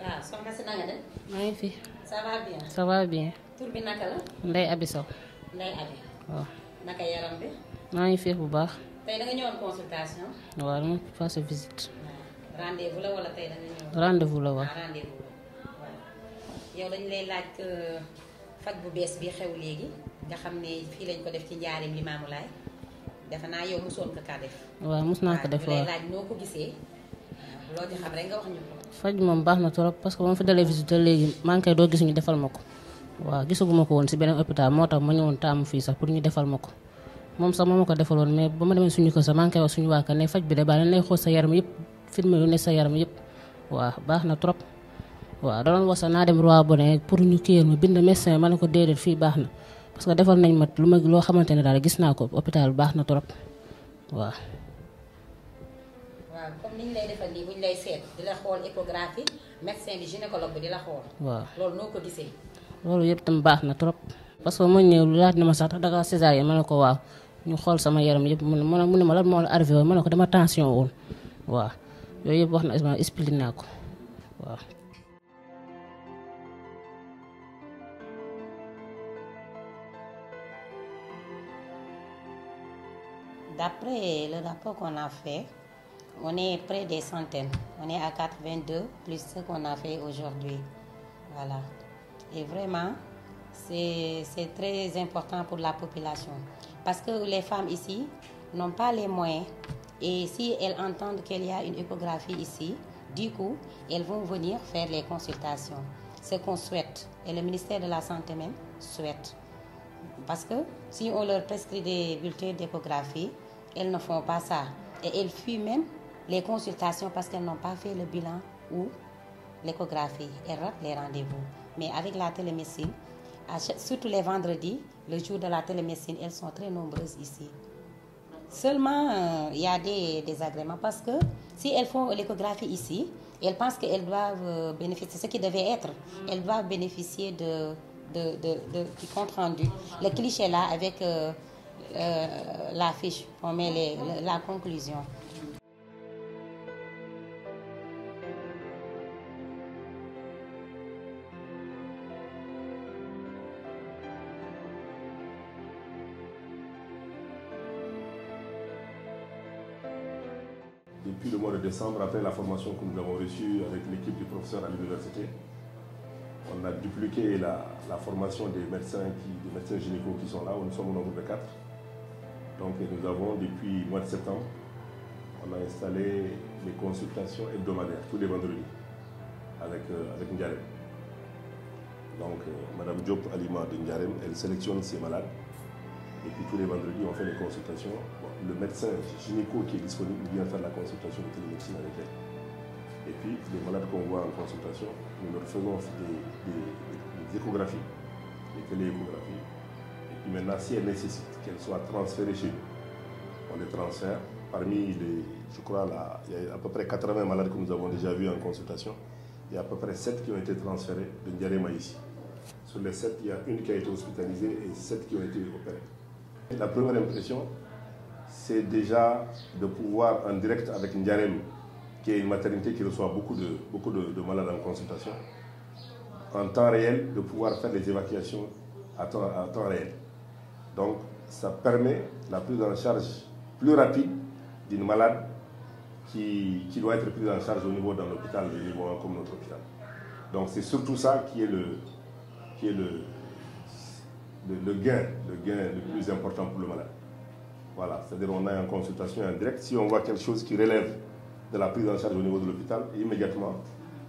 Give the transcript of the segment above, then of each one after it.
waaw soxna si na nga def. maa ngi fi. ça va bien. ça va bien. tur bi naka la. Ndeye Abi Sow. Ndeye Abi. waaw. naka yaram bi. maa ngi fi bu baax. tey da nga ñëwoon consultation. waaw dama passé visite. rendez-vous la wala tey da nga ñëwoon. rendez-vous la waaw. rendez-vous la waaw. yow dañu lay laaj faj bu bees bi xew léegi nga xam ne fii lañ ko def ci njaarim Limaamu Laay defe naa yow mosoon ko kaa def. waaw mos naa ko def waaw waaw. lay laaj noo ko gisee loo ci xam rek nga wax ñu ko. faj moom baax na trop parce que ba ma fi dalee visite léegi maa ngi koy doo gis ñu defal ma ko. waaw gisaguma ko woon si beneen hôpital moo tax ma ñëwoon taamu fii sax pour ñu defal ma ko moom sax moo ma ko defaloon mais ba ma demee suñu ko sax maa ngi koy wax suñu waa ne faj bi de baax na lay xool sa yaram yëpp filmé yu ne sa yaram yëpp waaw baax na trop. waaw da doon wax sax naa dem Roi Baudouin pour ñu kiyal ma bind médecin ma ne ko déedéet fii baax na parce que defal nañ ma loo xamante ne daal gis naa ko hôpital baax na trop waaw. waaw comme ni ñu lay defal nii bu ñu lay seet di la xool échographie médecin bi gynécologue bi di la xool. waaw loolu noo ko gisee. loolu yëpp tam baax na trop parce que ma ñëw laaj na ma sax da ngaa césarienne ma ne ko waaw ñu xool sama yaram yëpp mu ne ma lan moo la arrivé woon ma ne ko dama tension woon waaw yooyu yëpp wax na expliqué naa ko waaw. D'après le rapport qu'on a fait, on est près des centaines. On est à 82 plus ce qu'on a fait aujourd'hui. Voilà. Et vraiment, c'est très important pour la population. Parce que les femmes ici n'ont pas les moyens. Et si elles entendent qu'il y a une échographie ici, du coup, elles vont venir faire les consultations. Ce qu'on souhaite, et le ministère de la Santé même souhaite. Parce que si on leur prescrit des bulletins d'échographie, elles ne font pas ça. Et elles fuient même les consultations parce qu'elles n'ont pas fait le bilan ou l'échographie. Elles ratent les rendez-vous. Mais avec la télémédecine, surtout les vendredis, le jour de la télémédecine, elles sont très nombreuses ici. Seulement, il y a des désagréments parce que si elles font l'échographie ici, elles pensent qu'elles doivent bénéficier, ce qui devait être, elles doivent bénéficier du compte rendu. Le cliché là avec la fiche, on met la conclusion. Depuis le mois de décembre, après la formation que nous avons reçue avec l'équipe du professeur à l'université, on a dupliqué la formation des médecins gynécos qui sont là. Nous sommes au nombre de 4. Donc nous avons, depuis le mois de septembre, on a installé les consultations hebdomadaires tous les vendredis avec Ndiarem. Donc Madame Diop Alima de Ndiarem, elle sélectionne ses malades. Et puis tous les vendredis, on fait les consultations. Bon, le médecin gynéco qui est disponible vient faire la consultation de télémédecine avec elle. Et puis les malades qu'on voit en consultation, nous leur faisons des échographies, des télééchographies. Et puis maintenant, si elle nécessite qu'elles soient transférées chez nous, on les transfère. Parmi les, je crois, là, il y a à peu près 80 malades que nous avons déjà vus en consultation. Il y a à peu près 7 qui ont été transférés de Ndiarem ici. Sur les 7, il y a une qui a été hospitalisée et 7 qui ont été opérées. La première impression, c'est déjà de pouvoir en direct avec Ndiarem, qui est une maternité qui reçoit beaucoup de malades en consultation, en temps réel, de pouvoir faire les évacuations à temps réel. Donc, ça permet la prise en charge plus rapide d'une malade qui doit être prise en charge au niveau d'un hôpital, au niveau comme notre hôpital. Donc, c'est surtout ça qui est le gain le plus important pour le malade. Voilà, c'est-à-dire on est en consultation en direct. Si on voit quelque chose qui relève de la prise en charge au niveau de l'hôpital, immédiatement,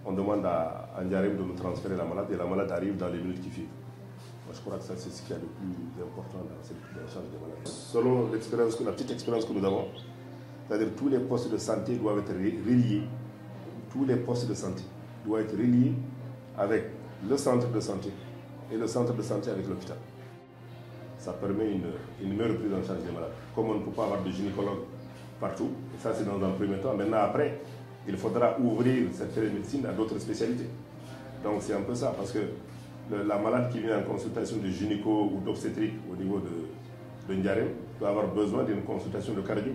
on demande à Ndiarem de nous transférer la malade et la malade arrive dans les minutes qui suivent. Moi, je crois que ça, c'est ce qui est le plus important dans cette prise en charge des malades. Selon l'expérience, la petite expérience que nous avons, c'est-à-dire tous les postes de santé doivent être reliés. Tous les postes de santé doivent être reliés avec le centre de santé et le centre de santé avec l'hôpital. Ça permet une meilleure prise en charge des malades. Comme on ne peut pas avoir de gynécologue partout, et ça c'est dans un premier temps. Maintenant après, il faudra ouvrir cette télémédecine à d'autres spécialités. Donc c'est un peu ça, parce que la malade qui vient en consultation de gynéco ou d'obstétrique au niveau de Ndiarem peut avoir besoin d'une consultation de cardio,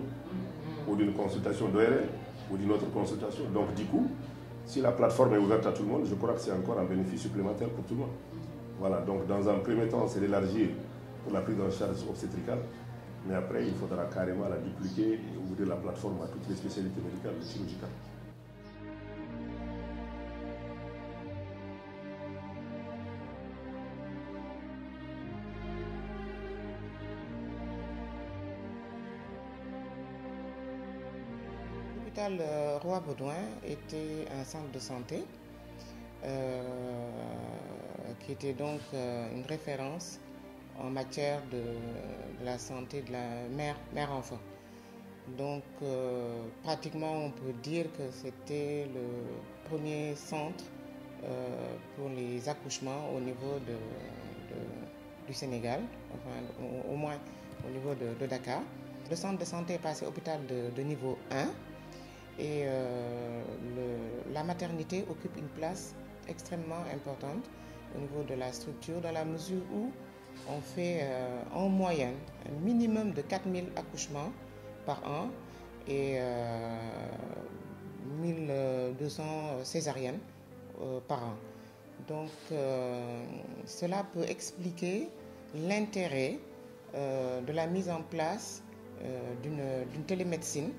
ou d'une consultation d'ORL, ou d'une autre consultation. Donc du coup, Si la plateforme est ouverte à tout le monde, je crois que c'est encore un bénéfice supplémentaire pour tout le monde. Voilà, donc dans un premier temps, c'est d'élargir pour la prise en charge obstétricale, mais après, il faudra carrément la dupliquer et ouvrir la plateforme à toutes les spécialités médicales et chirurgicales. L'hôpital Roi-Baudouin était un centre de santé qui était donc une référence en matière de la santé de la mère-enfant. Donc pratiquement on peut dire que c'était le premier centre pour les accouchements au niveau du Sénégal, enfin au moins au niveau de Dakar. Le centre de santé est passé hôpital de niveau 1 et la maternité occupe une place extrêmement importante au niveau de la structure dans la mesure où on fait en moyenne un minimum de 4000 accouchements par an et 1200 césariennes par an. Donc cela peut expliquer l'intérêt de la mise en place d'une télémédecine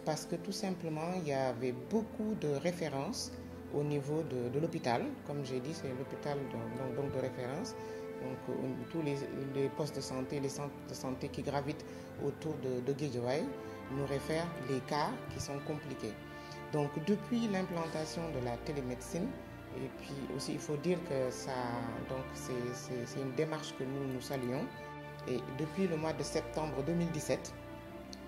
parce que tout simplement il y avait beaucoup de références au niveau de l'hôpital. Comme j'ai dit, c'est l'hôpital donc de référence. Donc tous les postes de santé, les centres de santé qui gravitent autour de Guédiawaye nous réfèrent les cas qui sont compliqués. Donc depuis l'implantation de la télémédecine, et puis aussi il faut dire que c'est une démarche que nous saluons. Et depuis le mois de septembre 2017,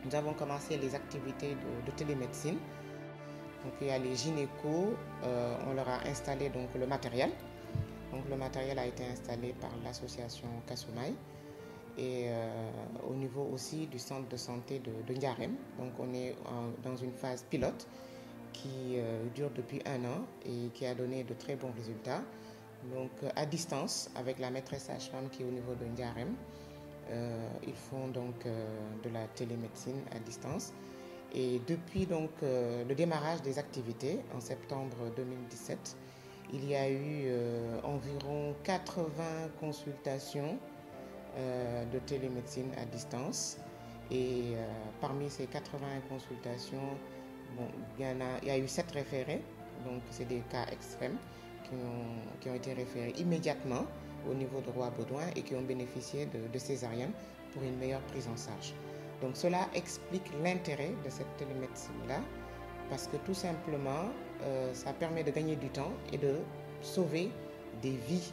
nous avons commencé les activités de télémédecine. Donc il y a les gynécos, on leur a installé donc le matériel. Donc le matériel a été installé par l'association Kasumai et au niveau aussi du centre de santé de Ndiarème. Donc on est dans une phase pilote qui dure depuis 1 an et qui a donné de très bons résultats. Donc à distance avec la maîtresse sage-femme qui est au niveau de Ndiarème. Ils font donc de la télémédecine à distance. Et depuis donc le démarrage des activités en septembre 2017, il y a eu environ 80 consultations de télémédecine à distance. Et parmi ces 80 consultations, bon, il y a eu 7 référés, donc c'est des cas extrêmes qui ont été référés immédiatement au niveau de Roi-Baudouin et qui ont bénéficié de césarienne pour une meilleure prise en charge. Donc cela explique l'intérêt de cette télémédecine-là parce que tout simplement, ça permet de gagner du temps et de sauver des vies,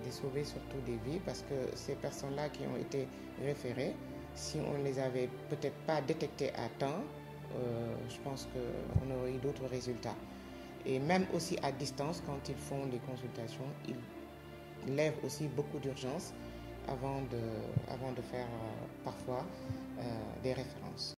de sauver surtout des vies parce que ces personnes-là qui ont été référées, si on ne les avait peut-être pas détectées à temps, je pense qu'on aurait eu d'autres résultats. Et même aussi à distance, quand ils font les consultations, ils lèvent aussi beaucoup d'urgence avant de faire parfois des références.